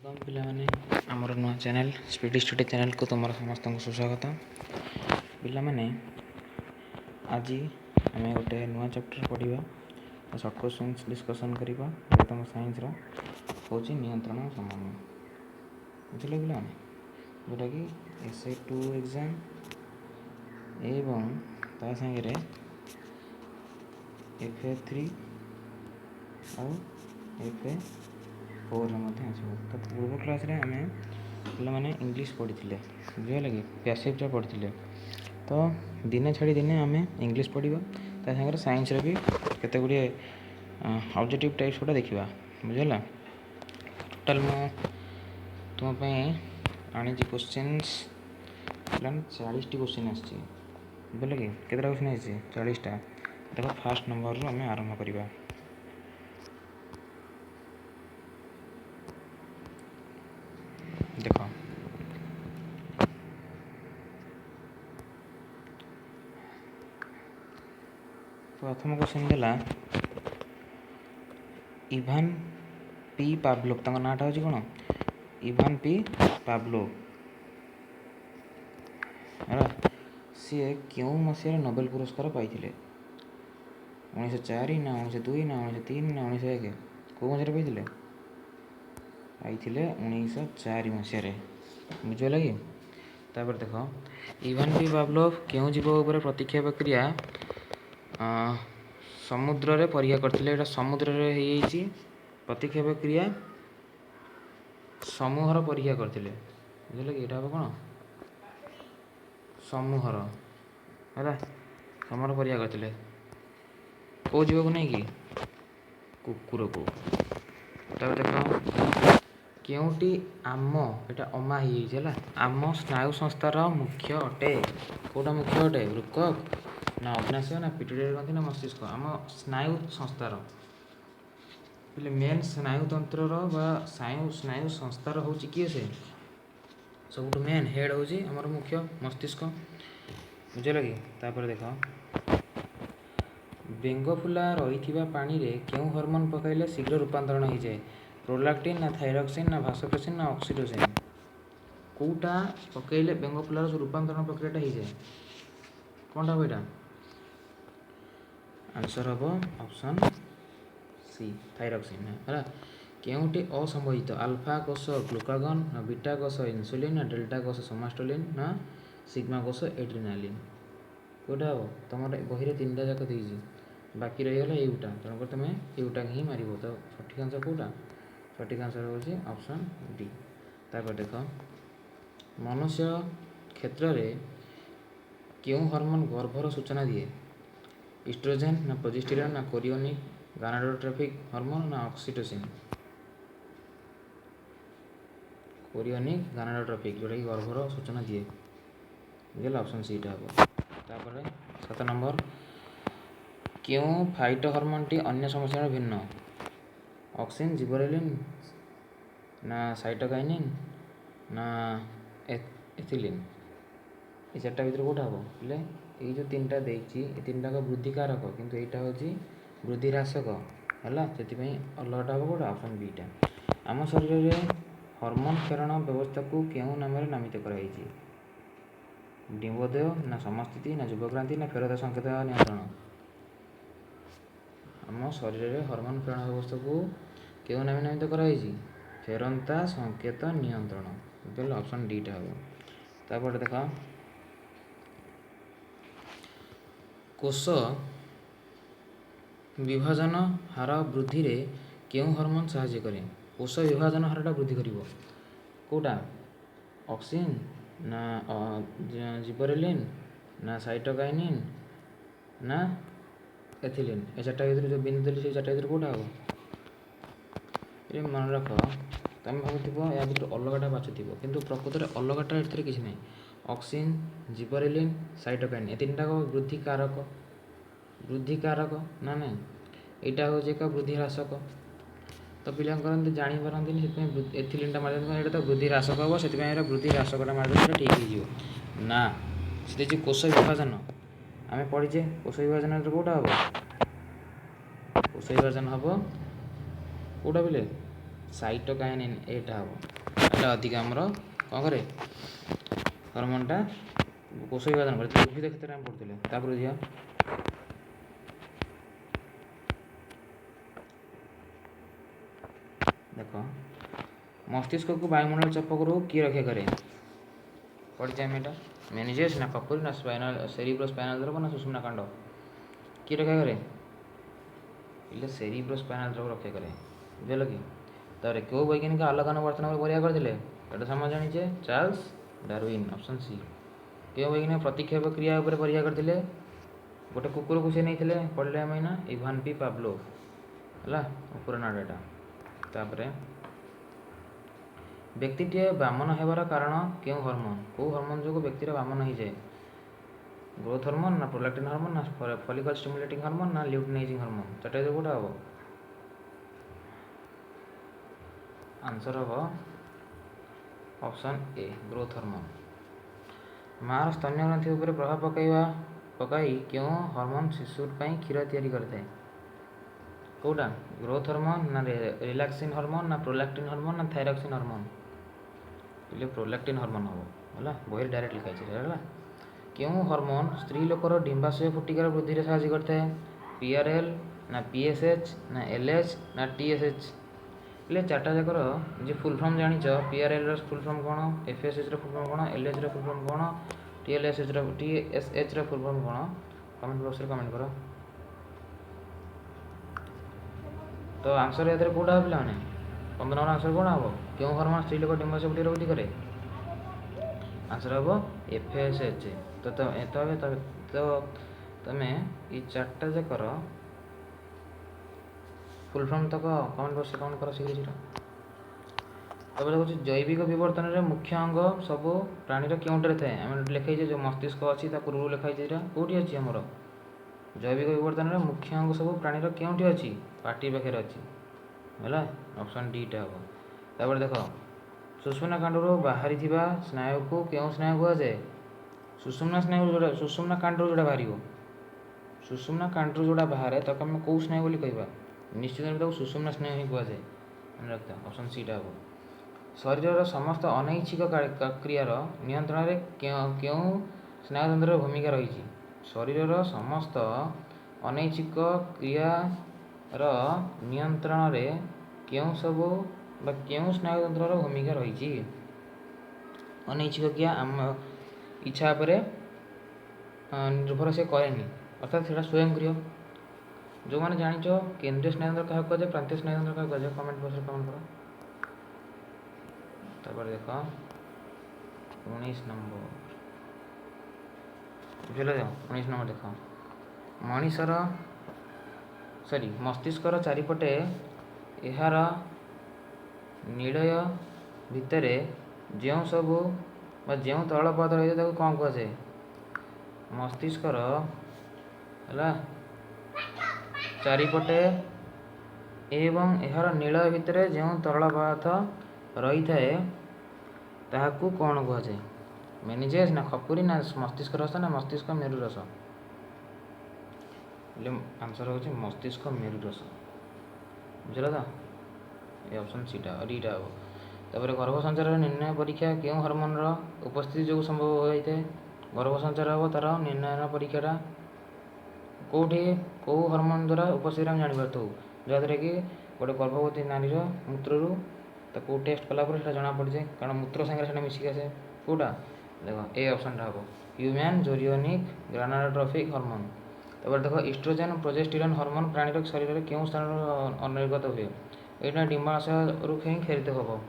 Welcome पिलाने आमर नुआ चैनल स्पीड स्टडी चैनल को तुम समस्त को सुस्वागत पिलाने आज आम गोटे नुआ चैप्टर पढ़ा सर्ट क्वेश्चन डिस्कसन करवा तुम साइंस हूँ नियंत्रण सामान्य बुझे पिलाने जोटा कि SA2 एग्जाम एवं ता सागे FA3 और FA4 आसो। तो पूर्व क्लास रे आम पे इंग्लीश पढ़ी बुझे लगे पैसिवटा पढ़ी तो दिने छाड़ी दिने आम इंग्लीश पढ़ा तांगे साइंस भी केते गुड़े ऑब्जेक्टिव टाइप्स गुड़ा देखा बुझेगा। टोटाल मु तुम आनी क्वेश्चंस 40 क्वेश्चन आसी बुझे लगे केतटा क्वेश्चन आसी 40टा। देखो फास्ट नंबर रू आम आरंभ करवा। देख प्रथम क्वेश्चन देला इभान पी पाब्लोव तांको नाटा होची कोन इभान पी पाब्लोव है सी क्यों मसीह नोबेल पुरस्कार पाई 1904 ना 1902 ना 1903 ना 1901 कौ मसीह पाई 1904 मसीह बुझे लगे। तापर देख इभान पी पाब्लोव क्यों जीव उपर प्रतिक्षेप क्रिया समुद्र रे परीक्षा करथिले। समुद्र रे होई प्रतिक्षेप क्रिया समूहर परीक्षा करथिले बुझे लगे। एटा कौन समूहर है समूहर परीक्षा करथिले कौ जीव को नहीं कि कुकुर को। तापर देख क्योंटी आम एटा अमा है आम स्नायु संस्थार मुख्य अटे कौटा मुख्य अटे वृक्क ना अग्नाशय ना पिट्यूटरी ग्रंथि ना मस्तिष्क आम स्नायु संस्थार मेन स्नायु तंत्र स्नायु संस्थार हूँ किए से सब मेन हेड हूँ आमर मुख्य मस्तिष्क बुझे लगे। तापर देख बेंगफुला रही पानी रे क्यों हार्मोन पकाइले शीघ्र रूपांतरण हो जाए प्रोलैक्टिन ना थायरॉक्सिन ना भासोप्रेसिन ना ऑक्सीटोसिन कौटा पकाइले बेंगफुलार रूपांतरण प्रक्रिया हो जाए कौनटा हम यहाँ आंसर हम ऑप्शन सी थायरॉक्सिन है। क्योंटी असंबंधित अल्फा कोष ग्लूकागन ना बीटा कोष इन्सुलिन ना डेल्टा कोष सोमास्टोलिन ना सिग्मा कोष एड्रिनालिन कौटा हम तुम बही 3टा जाक देजी बाकी रहीगला यूटा तेणुकर तुम यूटा ही मार। तो सठिक आंसर कौटा सठिक आंसर हूँ ऑप्शन डी। तापर देख मनुष्य क्षेत्र में क्यों हार्मोन गर्भर सूचना दिए इस्ट्रोजेन ना प्रोजेस्टेरॉन ना कोरियोनिक गानाडोट्रोपिक हार्मोन ना ऑक्सीटोसिन कोरियोनिक गानाडोट्रोपिक जोटा कि गर्भर सूचना दिए बुझे ऑप्शन सी टा हम। तापर 7 नंबर क्यों फाइटो हार्मोन टी अन्य समस्या भिन्न ऑक्सिन जिबरेलिन ना साइटोकाइनिन ना एथिलीन ये 4टा भर कौटा हम बोले ये जो 3टा देखी 3टा वृद्धि कारक किंतु यहाँ हूँ वृद्धि ह्रासक है से अलगटा हम कौटा ऑप्शन बीटा। आम शरीर में हार्मोन प्रेरण व्यवस्था को क्यों नाम नामित कराई डिम्बोदय ना समस्थिति ना जुबक्रांति ना फेरदा संकेत नियंत्रण आम शरीर में हार्मोन प्रेरण व्यवस्था को क्यों नाम नामित कराई फेरंता संकेत नियंत्रण बोले ऑप्शन डी टा हम। तापर देख कोष विभाजन हार वृद्धि रे क्यों हार्मोन साहाय्य करे कोष विभाजन हारटा वृद्धि कर कौटा ऑक्सिन ना जिबरेलिन ना साइटोकाइनिन ना एथिलीन ये 4टा भर जो बिंदु देली से 4टा भर कौटा हम ये मन रख तुम भाव या भर अलगटा बाछुव किंतु प्रकृत में अलगटा ए किसी ना ऑक्सिन जिबरेलिन साइटोकाइनिन ये 3टा वृद्धि कारक ना ना यहाँ हूँ एक वृद्धि ह्रासक तो पिला करते जापारती से एथिलीनटा मार तो वृद्धि ह्रासक हम से वृद्धि ह्रासकटा मारदे ठीक हो ना से कोष विभाजन आम पढ़ीचे कोष विभाजन कौटा हम कोष विभाजन हम कौटा बोले साइटोकाइनिन एटा हम एटा अधिक आमर कौन करे हॉर्मोनटा कोष विभाजन करे उद्भिद क्षेत्र में पढ़ुଥିଲେ तापर दिया देखो मस्तिष्क को वायुमंडल चपकरू किए रक्षा करे पढ़ एटा मेनिजेस ना कपूर ना स्पाइनल सेरिब्रो स्पाइनल द्रव ना सुषुम्ना कांड किए रक्षा करे इले सेरिब्रो स्पाइनल द्रव रक्षा करे बुझल कि तारे क्यों वैज्ञानिक आलोकन वर्तन पर परीक्षा करथिले एटा समझ जानिछे चार्ल्स डार्विन ऑप्शन सी क्यों वैज्ञानिक प्रतिक्षेप क्रिया ऊपर परीक्षा करथिले गोटे कुकुर को से नैथिले पढ़ले मैना इवान पी पाब्लोव हला ऊपर ना डाटा तापरे व्यक्तिटे बामन हेबार कारण क्यों हार्मोन को हार्मोन जो व्यक्तिर बामन हो जाए ग्रोथ हार्मोन ना प्रोलैक्टिन हार्मोन ना फॉलिकल स्टिमुलेटिंग हार्मोन ना ल्यूटिनाइजिंग हार्मोन चार्टा जो कोटा हम आंसर हम ऑप्शन ए ग्रोथ हार्मोन मार स्तन्य ग्रंथि उपर प्रभाव पकाई क्यों हार्मोन शिशु क्षीर तैयारी करते कौटा ग्रोथ हार्मोन ना रिलैक्सिन हार्मोन ना प्रोलैक्टिन हार्मोन ना थायरॉक्सिन हार्मोन इले प्रोलैक्टिन हार्मोन हम है बही डायरेक्ट लिखाई है क्यों हार्मोन स्त्री लोकर डिंबाशय फुटिकार वृद्धि में साहय करता है पीआरएल ना पीएसएच ना एलएच ना टीएसएच इले चार्टा जाकर जे फुल फॉर्म जानिछ पीआरएल फुल फॉर्म कौन एफएसएच फुल फॉर्म कौन एलएच फुल फॉर्म कौन टीएसएच फुल फॉर्म कौन कमेंट बॉक्स रे कमेंट करो तो आंसर एथरे कोडा हो पिला माने 15 नंबर आंसर कौन हम क्यों हार्मोन स्त्री लोक डिंबाशय फुटिकार वृद्धि करे आंसर हम एफएसएच तो तमें ये चार्टा जाकर फुल फॉर्म तक कमेंट बॉक्स रे कमेंट करो शीघ्र तब देखो जैविक विवर्तन में मुख्य अंग सब प्राणी क्योंटे थाए आम लिखाई जो मस्तिष्क अच्छी पूर्व लिखाई कौटी अच्छी आमर जैविक विवर्तन में मुख्य अंग सब प्राणी क्योंटी अच्छी पार्टी पाखे अच्छी है ऑप्शन डीटा हम तापर देख सुषुम्ना कांडर बाहरी स्नायु को क्यों स्नायु कहुए सुषुम्ना स्नायु जो सुषुम्ना कांडर जोड़ा बाहर सुषुम्ना कांडर जोड़ा बाहर तक आम कौ स्नायु बोली कहवा निश्चित रूप से सुषुम्ना स्नायु ही कहुए मन रखता ऑप्शन सीटा हम शरीर समस्त अनैच्छिक क्रियार नियंत्रण में क्यों स्नायुतंत्र भूमिका रही शरीर समस्त अनैच्छिक क्रियार नियंत्रण में क्यों सब क्यों स्नायुतंत्र भूमिका रही अनैच्छिक क्रिया आम इच्छा पर निर्भर से कैनि अर्थात से स्वयं क्रिय जो मैंने जान केन्द्रीय स्नायुतंत्र क्या कहुए प्रांतीय स्नायुतंत्र क्या कहुए कमेंट बॉक्स कमेंट कर तापर देख 19 नंबर बुझल 19 नंबर देख मनीषर सॉरी मस्तिष्कर चारिपटे यार निलय भितर जो सब जो तरल पदार्थ रही कौन कहुए मस्तिष्कर है चारिपटे एवं यार निलय भितर जो तरल पदार्थ रही थाए ताकू कौन कहुए मेनिजेस ना खपुरी ना मस्तिष्क रस ना मस्तिष्क मेरु रस आंसर हो मस्तिष्क मेरु रस बुझल तो ये ऑप्शन सीटा डीटा हम तापर गर्भ संचार निर्णय परीक्षा क्यों हार्मोन उपस्थिति जो संभव होता है गर्भ संचार हम तार निर्णय परीक्षाटा कौटी कौ हार्मोन द्वारा उपस्थित आम जापार जहाँद्वारा कि गोटे गर्भवती नारी मूत्रु ताको टेस्ट कलापर जना पड़ जाए कारण मूत्र सागर मिसिक आसे कौटा देख ए ऑप्शन हम ह्यूमन जोरियोनिक ग्रानुलोट्रोफिक हार्मोन तब देख इस्ट्रोजेन प्रोजेस्टेरोन हार्मोन प्राणी शरीर में क्यों स्थान निर्गत हुए यहाँ डिम्बाशय ही खेरित हम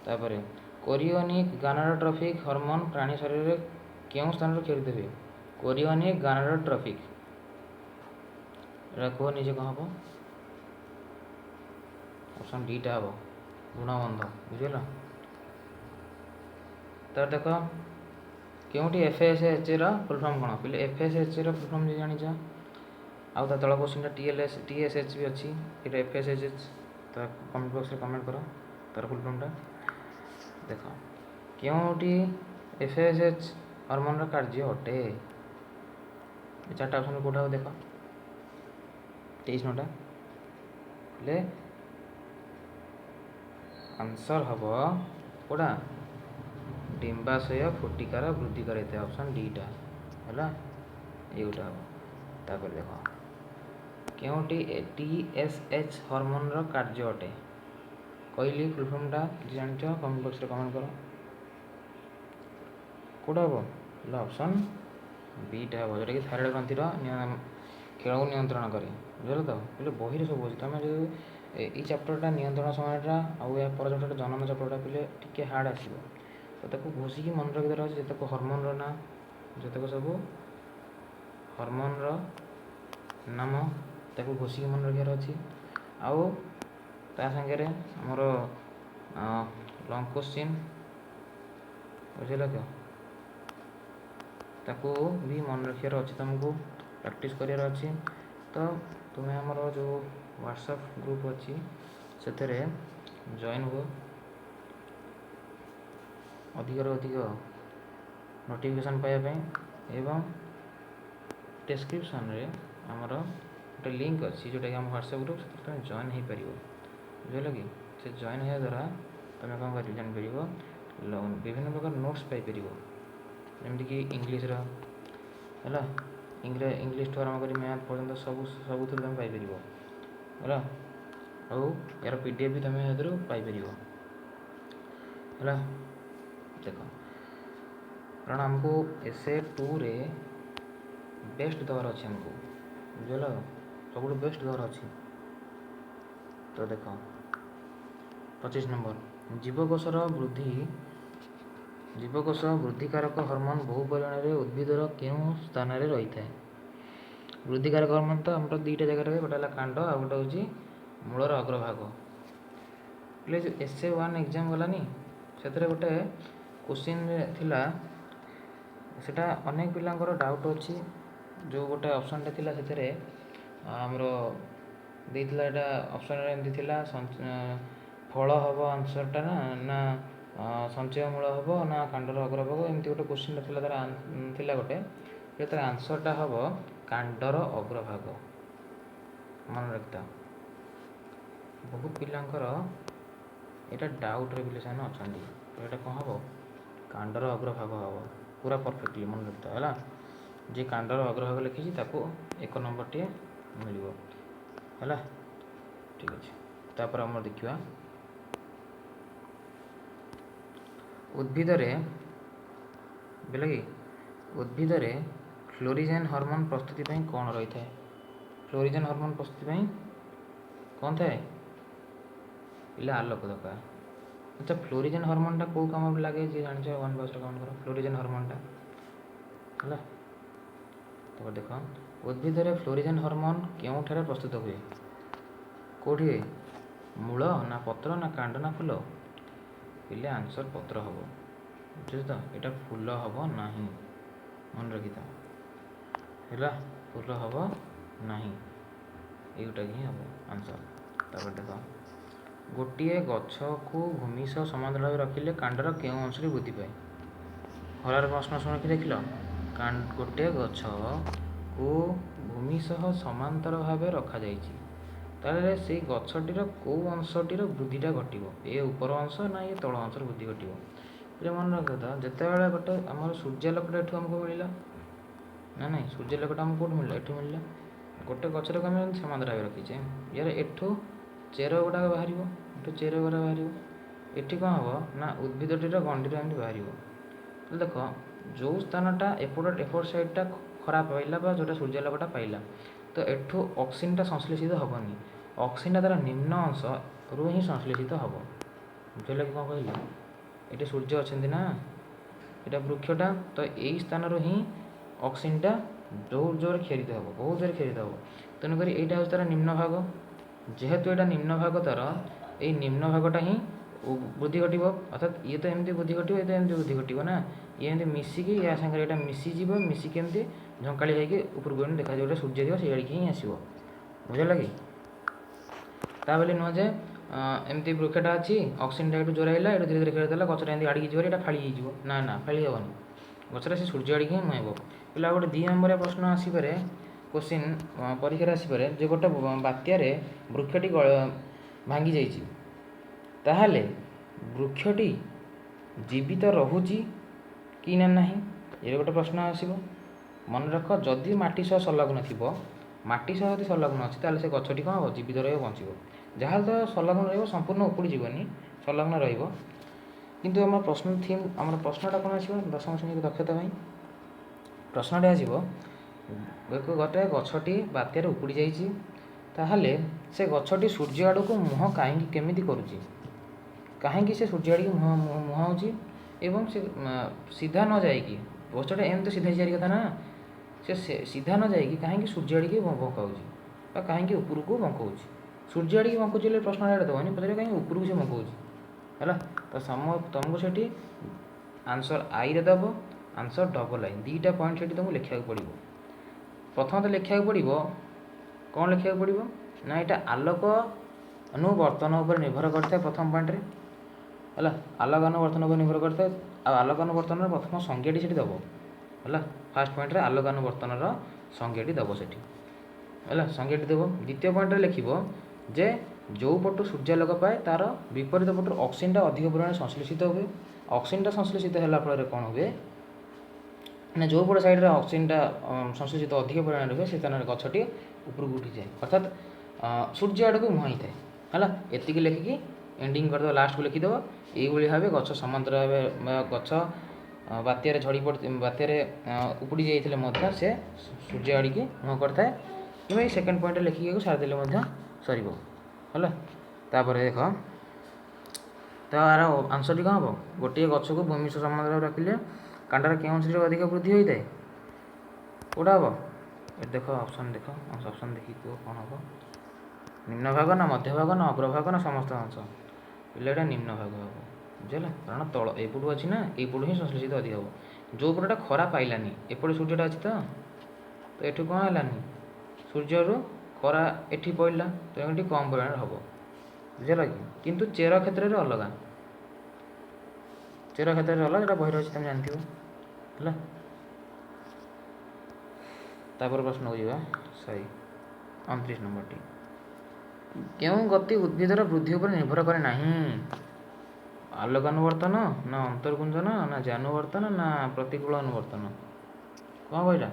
है कोरियोनिक गानाडोट्रोफिक हार्मोन प्राणी शरीर में क्यों स्थान खेरित हुए कोरियोनिक गानाडोट्रोफिक कह निजे कौन हम ऑप्शन डीटा हम गुणबंध बुझल तर देख क्योंटी एफएसएच फुल फॉर्म कौन पे एफएसएच फुल फॉर्म जान आउ तल क्वेश्चन टीएसएच भी अच्छी ये एफएसएच कमेंट बॉक्स में कमेंट कर तार फुल फॉर्मटा देख क्योंटी एफएसएच हार्मोन कार्य अटे चार्टा ऑप्शन कौटा देख 23 नंबर आंसर हम कोड़ा डिम्बाशय फुटिकार वृद्धि करे ऑप्शन डीटा है ये गोटे हम तापर देख केउटी TSH हार्मोन कार्य अटे कहली फुल फॉर्मटा जान कमेंट बॉक्स रे कमेंट कर कौटा हम ऑप्शन बीटा हम जोटा कि थायरॉइड ग्रंथि खेल को नियंत्रण करे बुझल तो पे बही सब अच्छे तुम जो ये चैप्टरटा नियंत्रण समयटा आउ या पर चैप्टर जन्म चैप्टरटा पे टिके हार्ड आसो तो ताको घोषिकी मन रखिदार अच्छे जितक हर्मोन ना जितक सब हर्मोन नाम ताको घोषिकी मन रखार अच्छी आउ ता सागर आमर लंग क्वेश्चन बुझल क्या ताको भी मन रखार अच्छे तुमको प्रैक्टिस करार अच्छी तो तुम्हें आमर जो व्हाट्सएप ग्रुप अच्छी से जॉइन हो अधिक अधिक नोटिफिकेशन पाइबा एवं डिस्क्रिप्शन रे आमर गोटे लिंक अच्छी जोटा कि आम व्हाट्सएप ग्रुप से तुम जॉइन हो पार बुझल कि से जॉइन होगा द्वारा तुम कौन कर जापर विभिन्न प्रकार नोट्स पाइपर जमीक इंग्लीश है इंग्लीश ठू आरम्भ कर मैथ पर्यटन सब तुम पाइपर है और यार PDF भी तुम पाइपर है देख कारण आमको SA2 रे बेस्ट दबार अच्छे आमको बुझल सब बेस्ट दबार अच्छे तो देख 25 नंबर जीवकोश वृद्धिकारक हार्मोन बहु परिमाण में उद्भिदर केउं स्थान में रही है वृद्धिकारक हार्मोन तो आम दुईटा जगह रहे गोटे है कांड आ गोटे हूँ मूलर अग्रभाग जो SA1 एग्जाम गलानी से गोटे क्वेश्चन थिला सेटा अनेक पिलांकर डाउट अच्छी जो गोटे ऑप्शन टा थिला से आमर देइथिला एटा ऑप्शन एमती थिला फल हम आंसरटा ना संचय मूल हम ना कांडर अग्रभाग एमती गोटे क्वेश्चन थिला तार थिला गोटे तार आंसरटा हम कांडर अग्रभाग मन रखता बहुत पिलांकर एटा डाउट रे बिले साइन अछंडी तो एटा कौन हम कांडर अग्रभाग हम पूरा परफेक्टली मन रखता है जे कांडर अग्रभाग लिखी ताको 1 नंबर टे मिल है ठीक अच्छे तापर आम देखा उद्भिद कि उद्भिद फ्लोरिजेन हार्मोन प्रस्तुति कौन रही है फ्लोरिजेन हार्मोन प्रस्तुति कौन थाए पिला आलोक दरकार अच्छा फ्लोरिजेन हार्मोन टा कौ काम लगे जी जान वन बॉक्स कमेंट कर फ्लोरिजेन हार्मोन टा है तो देख उद्भिद फ्लोरिजेन हार्मोन केउठारे प्रस्तुत हुए कौटी मूल ना पत्र ना कांड ना फूल पिले आंसर पत्र हम बुझे तो यहाँ फूल हम ना मन रखी है फूल हम ना युटा ही हम आंसर तापर देख गोटे गछ को भूमि सह समांतर भाव रखिले कांडर के अंश वृद्धि पाए हरार प्रश्न शुणिक देख गोटे गछ को भूमि सह समांतर भाव रखा ताले से गछटीर कौ अंशटीर वृद्धिटा घटो ये ऊपर अंश ना ये तल अंश वृद्धि घटो ये मन रखा जिते बड़े गोटे आम सूर्यालोकटा एठू आमको मिलला ना ना सूर्यालोकटा आमको कौट मिलला एठू मिलला गोटे गचर को आम समांतर भाव रखीचे यार एठू चेर गुड़ाक बाहर एठू चेर गुड़ा बाहर एटी कौन हम ना उद्भिदटीर गंडीर एमती बाहर तो देख जो स्थानटा एपट साइडटा खराब पाइला जोटा सूर्यालोकटा पाइला तो एठू ऑक्सीजनटा संश्लेषित हेनी ऑक्सीजनटा तार निम्न अंश रु ही संश्लेषित हम बुझे कि कौन कहले ये सूर्य अच्छा ना यहाँ वृक्षटा तो यही स्थान ही ऑक्सीजनटा बहुत जोर खेरित हम बहुत जोर खेरित हम तेणुक यहाँ हूँ तार निम्न भाग जेहेतु यहाँ निम्न भाग तार ये निम्न भागटा ही वृद्धि घट अर्थात ये तो एमती वृद्धि घट ये तो एमती वृद्धि घट ना ये एमती मिसिकी या सागर यहाँ मिसीज मिसिकी एमती झंकाड़ी होगी उपरको देखा जो सूर्य थी से ही आसो बुझल कि बोली नुह जे एमती वृक्षटा अच्छी ऑक्सीजन टा जोराइला ये धीरे धीरे खेलदेला गचटा एमती आड़िकी जीव यहाँ फाड़ी हो ना ना फाड़ी हेनी गचटा से सूर्य आड़िकी ही नुहब पिला गोटे 2 नंबर प्रश्न आसपे क्वेश्चन परीक्षा आसपे जो गोटे बात्यार वृक्षटी भांगी जाइए ବୃକ୍ଷଟି ଜୀବିତ ରହୁଛି କି ନା ନାହିଁ, ଏ ଗୋଟେ ପ୍ରଶ୍ନ ଆସିବ। ମନେ ରଖ, ଯଦି ମାଟି ସହ ସଂଲଗ୍ନ ଥିବ, ମାଟି ସହ ଯଦି ସଂଲଗ୍ନ ଅଛି ତାହେଲେ ସେ ଗଛଟି କ'ଣ ହେବ, ଜୀବିତ ରହିବ, ବଞ୍ଚିବ। ଯାହା ତ ସଂଲଗ୍ନ ରହିବ, ସମ୍ପୂର୍ଣ୍ଣ ଉପୁଡ଼ି ଯିବନି, ସଂଲଗ୍ନ ରହିବ। କିନ୍ତୁ ଆମର ପ୍ରଶ୍ନ ଥିମ୍, ଆମର ପ୍ରଶ୍ନଟା କ'ଣ ଆସିବ, ଦଶମ ଶ୍ରେଣୀ ଦକ୍ଷତା ପାଇଁ ପ୍ରଶ୍ନଟା ଆସିବ, ଗୋଟେ ଗଛଟି ବାତ୍ୟାରେ ଉପୁଡ଼ି ଯାଇଛି, ତାହେଲେ ସେ ଗଛଟି ସୂର୍ଯ୍ୟ ଆଡ଼କୁ ମୁହଁ କେମିତି କରୁଛି, କାହିଁକି ସେ ସୂର୍ଯ୍ୟ ଆଡ଼ିକି ମୁହାଁଉଛି, ଏବଂ ସେ ସିଧା ନ ଯାଇକି, ଗଛଟା ଏମିତି ସିଧା ଯିବା କଥା ନା, ସେ ସିଧା ନ ଯାଇକି କାହିଁକି ସୂର୍ଯ୍ୟ ଆଡ଼ିକି ବଙ୍କାଉଛି ବା କାହିଁକି ଉପରକୁ ବଙ୍କଉଛି। ସୂର୍ଯ୍ୟ ଆଡ଼ିକି ବଙ୍କୁଛି ବୋଲି ପ୍ରଶ୍ନଟା ଏଇଟା ଦେବନି, ପଚାରିବ କାହିଁକି ଉପରକୁ ସେ ବଙ୍କଉଛି ହେଲା। ତ ତୁମକୁ ସେଠି ଆନ୍ସର୍ ଆଇରେ ଦେବ, ଆନ୍ସର୍ ଡବଲ୍ ଆଇ, ଦୁଇଟା ପଏଣ୍ଟ ସେଠି ତୁମକୁ ଲେଖିବାକୁ ପଡ଼ିବ। ପ୍ରଥମତଃ ଲେଖିବାକୁ ପଡ଼ିବ, କ'ଣ ଲେଖିବାକୁ ପଡ଼ିବ ନା, ଏଇଟା ଆଲୋକ ଅନୁବର୍ତ୍ତନ ଉପରେ ନିର୍ଭର କରିଥାଏ ପ୍ରଥମ ପଏଣ୍ଟରେ ହେଲା। ଆଲୋକ ଅନୁବର୍ତ୍ତନ ଉପରେ ନିର୍ଭର କରିଥାଏ, ଆଉ ଆଲୋକ ଅନୁବର୍ତ୍ତନର ପ୍ରଥମ ସଂଜ୍ଞାଟି ସେଠି ଦେବ ହେଲା। ଫାର୍ଷ୍ଟ ପଏଣ୍ଟରେ ଆଲୋକ ଅନୁବର୍ତ୍ତନର ସଂଜ୍ଞାଟି ଦେବ ସେଠି ହେଲା, ସଂଜ୍ଞାଟି ଦେବ। ଦ୍ୱିତୀୟ ପଏଣ୍ଟରେ ଲେଖିବ ଯେ ଯେଉଁ ପଟୁ ସୂର୍ଯ୍ୟାଲୋକ ପାଏ ତାର ବିପରୀତ ପଟରୁ ଅକ୍ସିଜେନଟା ଅଧିକ ପରିମାଣରେ ସଂଶ୍ଳେଷିତ ହୁଏ। ଅକ୍ସିଜେନଟା ସଂଶ୍ଳେଷିତ ହେଲା ଫଳରେ କ'ଣ ହୁଏ ନା, ଯେଉଁ ପଟ ସାଇଡ଼୍ରେ ଅକ୍ସିଜେନଟା ସଂଶ୍ଳେଷିତ ଅଧିକ ପରିମାଣରେ ହୁଏ, ସେ ସ୍ଥାନରେ ଗଛଟି ଉପରକୁ ଉଠିଯାଏ, ଅର୍ଥାତ୍ ସୂର୍ଯ୍ୟ ଆଡ଼କୁ ମୁହାଁଇଥାଏ ହେଲା। ଏତିକି ଲେଖିକି ଏଣ୍ଡିଂ କରିଦେବ, ଲାଷ୍ଟକୁ ଲେଖିଦେବ। ଏଇଭଳି ଭାବେ ଗଛ ସମାନ୍ତର ଭାବେ ଗଛ ବାତ୍ୟାରେ ବାତ୍ୟାରେ ଉପୁଡ଼ି ଯାଇଥିଲେ ମଧ୍ୟ ସେ ସୂର୍ଯ୍ୟ ଆଡ଼ିକି ମୁହଁ କରିଥାଏ। କିମ୍ବା ଏଇ ସେକେଣ୍ଡ ପଏଣ୍ଟରେ ଲେଖିକି ସାରିଦେଲେ ମଧ୍ୟ ସରିବ ହେଲା। ତାପରେ ଦେଖ, ତ ଆର ଆନ୍ସରଟି କ'ଣ ହେବ, ଗୋଟିଏ ଗଛକୁ ଭୂମି ସହ ସମାନ୍ତର ରଖିଲେ କାଣ୍ଡର କେଉଁ ଅଂଶରେ ଅଧିକ ବୃଦ୍ଧି ହୋଇଥାଏ, କେଉଁଟା ହେବ? ଏଠି ଦେଖ ଅପସନ୍, ଦେଖ ଅପସନ୍ ଦେଖିକି କୁହ କ'ଣ ହେବ। ନିମ୍ନ ଭାଗ ନା ମଧ୍ୟଭାଗ ନା ଅଗ୍ରଭାଗ ନା ସମସ୍ତ ଅଂଶ? ପିଲାଟା ନିମ୍ନ ଭାଗ ହେବ, ବୁଝିଲା, କାରଣ ତଳ ଏପଟୁ ଅଛି ନା, ଏଇପଟୁ ହିଁ ସଂଶ୍ଳେଷିତ ଅଧିକ ହେବ। ଯେଉଁ ପଟଟା ଖରା ପାଇଲାନି, ଏପଟେ ସୂର୍ଯ୍ୟଟା ଅଛି ତ ଏଠୁ କ'ଣ ହେଲାନି, ସୂର୍ଯ୍ୟରୁ ଖରା ଏଠି ପଡ଼ିଲା, ତେଣୁ ଏଠି କମ୍ ପରିମାଣରେ ହେବ, ବୁଝିଲା କି। କିନ୍ତୁ ଚେର କ୍ଷେତ୍ରରେ ଅଲଗା, ଚେର କ୍ଷେତ୍ରରେ ଅଲଗା, ଯେଉଁଟା ବହିରେ ଅଛି ତୁମେ ଜାଣିଥିବ ହେଲା। ତାପରେ ପ୍ରଶ୍ନକୁ ଯିବା, 29 ନମ୍ବରଟି, କେଉଁ ଗତି ଉଦ୍ଭିଦର ବୃଦ୍ଧି ଉପରେ ନିର୍ଭର କରେ ନାହିଁ? ଆଲୋକ ଅନୁବର୍ତ୍ତନ ନା ଅନ୍ତର୍ଗୁଞ୍ଜନ ନା ଜାନୁବର୍ତ୍ତନ ନା ପ୍ରତିକୂଳ ଅନୁବର୍ତ୍ତନ? କ'ଣ କହିଲା,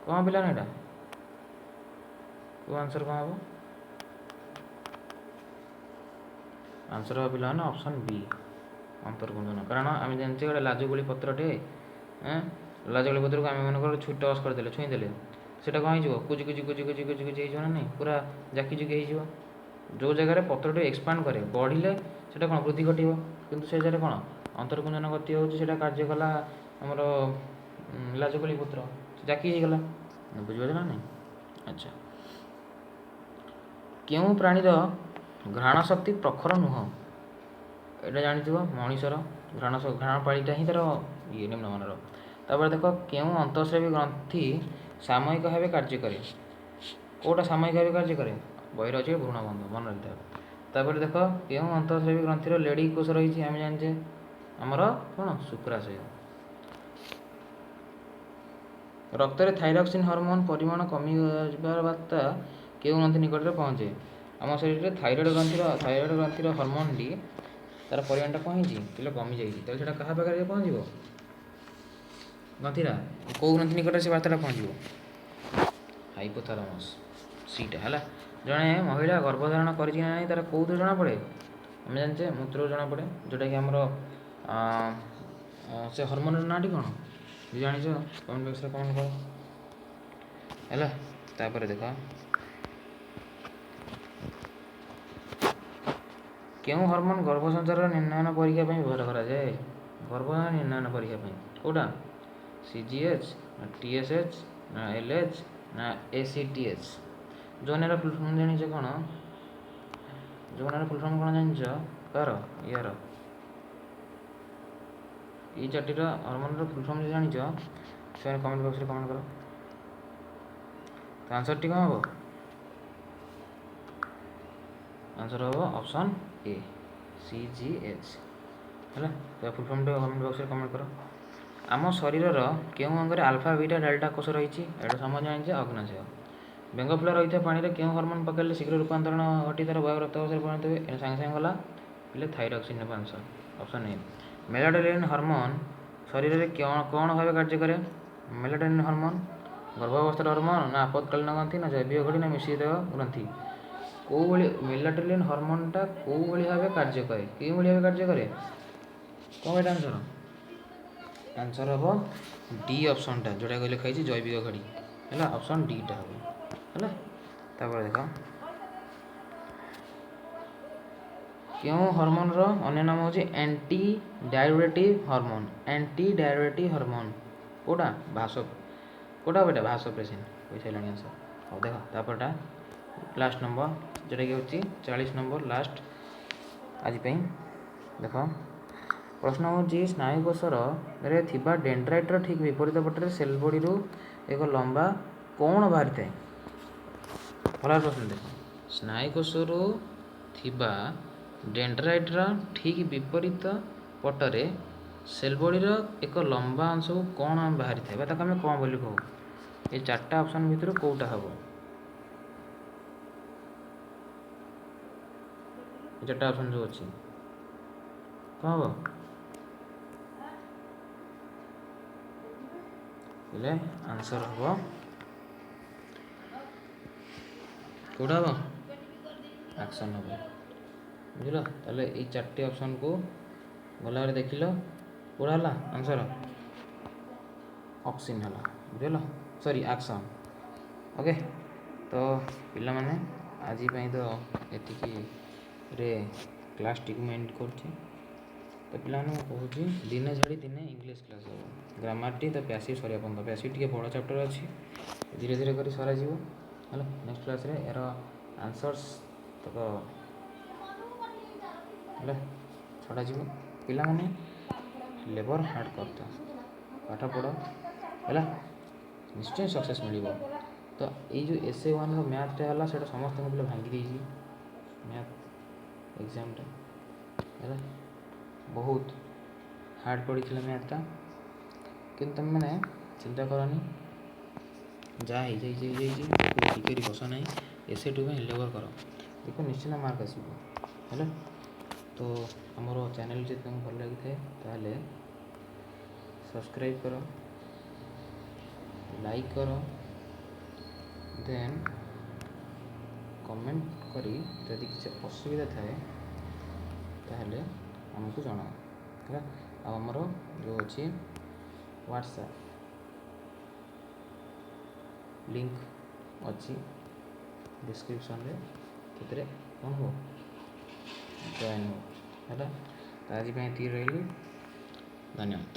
କ'ଣ ପିଲାନି ଏଇଟା, କେଉଁ ଆନ୍ସର୍ କ'ଣ ହେବ? ଆନ୍ସର୍ ହେବ ପିଲାମାନେ ଅପସନ୍ ବି, ଅନ୍ତର୍ଗୁଞ୍ଜନ। କାରଣ ଆମେ ଜାଣିଛେ ଗୋଟେ ଲାଜକୁଳି ପତ୍ରଟେ, ଲାଜକୁଳି ପତ୍ରକୁ ଆମେ ମନେକର ଟସ୍ କରିଦେଲେ, ଛୁଇଁଦେଲେ, ସେଇଟା କ'ଣ ହେଇଯିବ, କୁଜି କୁଜି କୁଜି କୁଜି କୁଜି କୁଜି ହେଇଯିବ ନା ନାହିଁ, ପୁରା ଜାକି ଜୁକି ହେଇଯିବ। ଯେଉଁ ଜାଗାରେ ପତ୍ରଟି ଏକ୍ସପାଣ୍ଡ କରେ, ବଢ଼ିଲେ ସେଇଟା କ'ଣ ବୃଦ୍ଧି ଘଟିବ, କିନ୍ତୁ ସେ ଜାଗାରେ କ'ଣ ଅନ୍ତର୍ଗୁଞ୍ଜନ ଗତି ହେଉଛି, ସେଇଟା କାର୍ଯ୍ୟ କଲା ଆମର ଲାଜକୁଳି ପତ୍ର, ଜାକି ହେଇଗଲା, ବୁଝିପାରୁଛ ନା ନାହିଁ। ଆଚ୍ଛା, କେଉଁ ପ୍ରାଣୀର ଘ୍ରାଣ ଶକ୍ତି ପ୍ରଖର ନୁହଁ? ଏଇଟା ଜାଣିଥିବ, ମଣିଷର ଘ୍ରାଣପାଳିଟା ହିଁ ତା'ର ନିମ୍ନମାନର। ତାପରେ ଦେଖ, କେଉଁ ଅନ୍ତଃସ୍ରାବୀ ଗ୍ରନ୍ଥି ସାମୟିକ ଭାବେ କାର୍ଯ୍ୟ କରେ? କେଉଁଟା ସାମୟିକ ଭାବେ କାର୍ଯ୍ୟ କରେ? ବହିରେ ଅଛି ଭ୍ରୂଣବନ୍ଧ, ମନେ ରଖିଥାଅ। ତାପରେ ଦେଖ, କେଉଁ ଅନ୍ତଃସ୍ରାବୀ ଗ୍ରନ୍ଥିର ଲେଡି କୋଷ ରହିଛି? ଆମେ ଜାଣିଛେ ଆମର କ'ଣ, ଶୁକ୍ରାଶୟ। ରକ୍ତରେ ଥାଇରକ୍ସିନ୍ ହରମୋନ୍ ପରିମାଣ କମିଯିବାର ବାର୍ତ୍ତା କେଉଁ ଗ୍ରନ୍ଥି ନିକଟରେ ପହଞ୍ଚେ? ଆମ ଶରୀରରେ ଥାଇରଏଡ଼ ଗ୍ରନ୍ଥିର ହରମୋନ୍ଟି ତା'ର ପରିମାଣଟା କ'ଣ ହେଇଛି, ପିଲା କମିଯାଇଛି, ତାହେଲେ ସେଇଟା କାହା ପାଖରେ ପହଞ୍ଚିବ, ଗ୍ରନ୍ଥିଟା କେଉଁ ଗ୍ରନ୍ଥି ନିକଟରେ ସେ ବାର୍ତ୍ତାଟା ପହଞ୍ଚିବ? ହାଇପୋଥାଲାମସ୍, ସିଟା ହେଲା। ଜଣେ ମହିଳା ଗର୍ଭଧାରଣ କରିଛି ନା ନାହିଁ, ତା'ର କେଉଁଥିରୁ ଜଣାପଡ଼େ? ଆମେ ଜାଣିଛେ ମୂତ୍ରରୁ ଜଣାପଡ଼େ, ଯେଉଁଟାକି ଆମର ସେ ହରମୋନ୍ର ନାଁଟି କ'ଣ ଜାଣିଛ, କମେଣ୍ଟ ବକ୍ସରେ କମେଣ୍ଟ କର ହେଲା। ତାପରେ ଦେଖ, କେଉଁ ହରମୋନ୍ ଗର୍ଭସଞ୍ଚାରର ନିର୍ଣ୍ଣୟନ ପରୀକ୍ଷା ପାଇଁ ବ୍ୟବହାର କରାଯାଏ? ଗର୍ଭଧାରଣ ନିର୍ଣ୍ଣୟନ ପରୀକ୍ଷା ପାଇଁ କେଉଁଟା, CGH ନା TSH ନା LH ନା ACTH? ଯେଉଁଟାର ଫୁଲ୍ ଫର୍ମ ଜାଣିଛ କ'ଣ, ଯେଉଁଟାର ଫୁଲ୍ ଫର୍ମ କ'ଣ ଜାଣିଛ, କାହାର, ୟାର, ଏଇ ଚାରିଟିର ହରମୋନ୍ର ଫୁଲ୍ ଫର୍ମ ଜାଣିଛ, ସେମାନେ କମେଣ୍ଟ ବକ୍ସରେ କମେଣ୍ଟ କର। ତ ଆନ୍ସର୍ଟି କ'ଣ ହେବ? ଆନ୍ସର୍ ହେବ ଅପସନ୍ ଏ, CGH ହେଲା। ତ ଫୁଲ୍ ଫର୍ମଟା କମେଣ୍ଟ ବକ୍ସରେ କମେଣ୍ଟ କର। ଆମ ଶରୀରର କେଉଁ ଅଙ୍ଗରେ ଆଲଫା ବିଟା ଡେଲ୍ଟା କୋଷ ରହିଛି? ଏଇଟା ସମସ୍ତେ ଜାଣିଛେ, ଅଗ୍ନାଶୟ। ବେଙ୍ଗ ଫୁଲ ରହିଥିବା ପାଣିରେ କେଉଁ ହରମୋନ୍ ପକାଇଲେ ଶୀଘ୍ର ରୂପାନ୍ତରଣ ଘଟି ତା'ର ବାୟୁ ରକ୍ତ ଅବସ୍ଥାରେ ପରିଣତ ହୁଏ? ଏଇଟା ସାଙ୍ଗେ ସାଙ୍ଗେ ଗଲା, बोले थायरॉक्सिन है answer option A. Melatonin hormone शरीर में कौन भाव कार्य करे? मेलाटोनिन हार्मोन गर्भावस्था हार्मोन ना आपातकालीन ग्रंथि ना जैविक घड़ी ना मिश्रित ग्रंथि कौ मेलाटोनिन हार्मोनटा कौ भाव कार्य करे कि भाव कार्य करे कौन एटा आंसर? आंसर हम डी ऑप्शन टा जोटा कहले खाई जैविक घड़ी है ऑप्शन डी टा हम है। देख क्यों हार्मोन रो अन्य नाम होची anti diuretic hormone. Anti diuretic hormone कोटा भासो कोटा बेटा भासोप्रेसिन पैसा लानी आंसर। अब देख तापरटा लास्ट नंबर जोटा कि होची 40 नंबर लास्ट आज पे देख प्रश्न होची स्नायुकोशर रे थिबा डेंड्राइट ठीक विपरीत पटे सेल बॉडी रु एक लंबा कौन बाहरी थाए? भला प्रश्न देख स्नायुकोशर थिबा डेंड्राइट ठीक विपरीत पटरे सेल बॉडी एक लंबा अंश को कौन आम बाहरी थाए ताको आम कौन बोली कहू? ये चार्टा ऑप्शन भितर कोटा हम? चार्टा ऑप्शन जो अच्छी कौन हम? आंसर हम कौटा हम एक्शन हम बुझल। ताले ये चार्टे ऑप्शन को गला देख लो कौड़ा है आंसर ऑक्सीन है बुझल सॉरी एक्शन। ओके तो पिला माने आज तो ये क्लास टी एंड कर तो पिला कहूँ दिने छाड़ी दिने इंग्लीश क्लास हम ग्रामर टी तो पैसिव सरिया पर्यटन पैसिव टी बड़ चैप्टर अच्छी धीरे धीरे कर सर है नेक्स्ट क्लास रे यार आंसर्स तक छड़ा जीव पिला माने लेबर हार्ड करता पाठ पढ़ है निश्चय सक्सेस मिल। तो ये जो एसए वन मैथटा है से समस्त पे भांगी देती मैथ एग्जामटा है बहुत हार्ड पड़ी थी मैथटा कि तुम मैंने चिंता करनी जहाँ हो बस ना एसए टू में लेबर कर देख निश्चित मार्क आसो है। तो आमर चैनल जब तुमको भल लगी थाए सब्सक्राइब कर लाइक कर देन कमेंट करी यदि किसी असुविधा थाए ताहले हमको जना है। आमर जो अच्छी व्हाट्सएप लिंक अच्छी डिस्क्रिप्शन रे कौन हो जॉइन हो है। आज रही धन्यवाद।